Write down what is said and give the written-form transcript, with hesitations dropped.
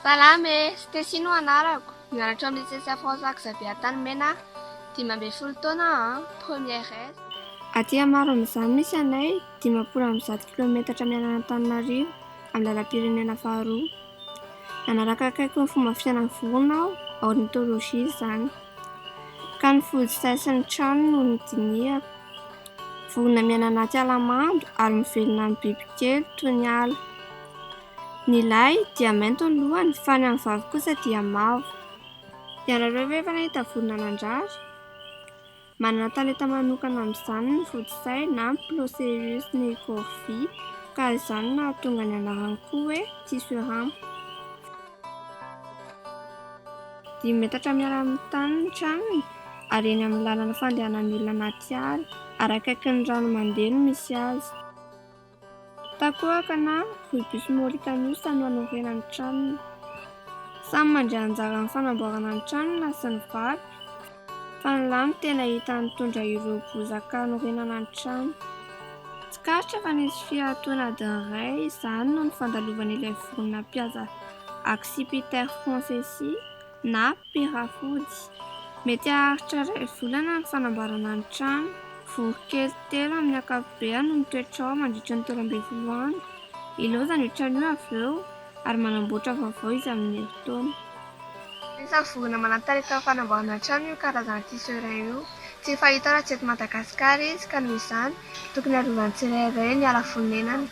Salama e, Stacy no anarako. Mianatra amin'ny lycée François Xavier Tanimena, 12 taona, première S. Aty Amaro amin'izany misy anay 570 kilometatra mianana Antananarivo amin'ny lalam-pirenena faharoa. Nanaraka akaiky ny fomba fiainana vorona aho, ornithologie izany. Ka ny fojisay sy ny trano no nodinihako. Vorona miaina anaty alamando ary mivelona amin'ny bibikely toy ny ala. Ny lahy dia mainty ny lohany fa ny amin'ny vavy kosa dia mavo. Ianareo ve efa nahita vorona nandrary? Manana talenta manokana amin'izany ny fojisay na ny Ploceus negovi, ka izany no nahatonga ny anarany koa hoe tisserand. 5 metatra miaraka amin'ny tany ny tranony ary eny amin'ny lalana fandehanan'ny olona anaty ala ary akaiky ny rano mandeha no misy azy. Takohaka na rubus mollicanus no hanorenany ny tranony. Samy mandray anjara amin'ny fanamboarana ny tranony sy ny vaky, fa ny lahy no tena hita mitondra ireo bozaka hanorenana ny trano. Tsikariratra fa nisy fiantoana dinray izany no nifandalovana ilay vorona mpihaza accipiter françaisis na pirafody. Mety haharitra 2 volana ny fanamboarana ny trano. Voronkely 3 amin'ny ankapobeny no mitoetra ao mandritra ny 12 andro. Ilaozana io trano io avy eo ary manamboatra vaovao izy amin'ny herintaona. Isan'ny vorona manan-talenta amin'ny fanamboarana trano io karazana tisserand io. Tsy fahita raha tsy eto Madagasikara izy, ka noho izany tokony arovany tsirairay ny ala fonenany.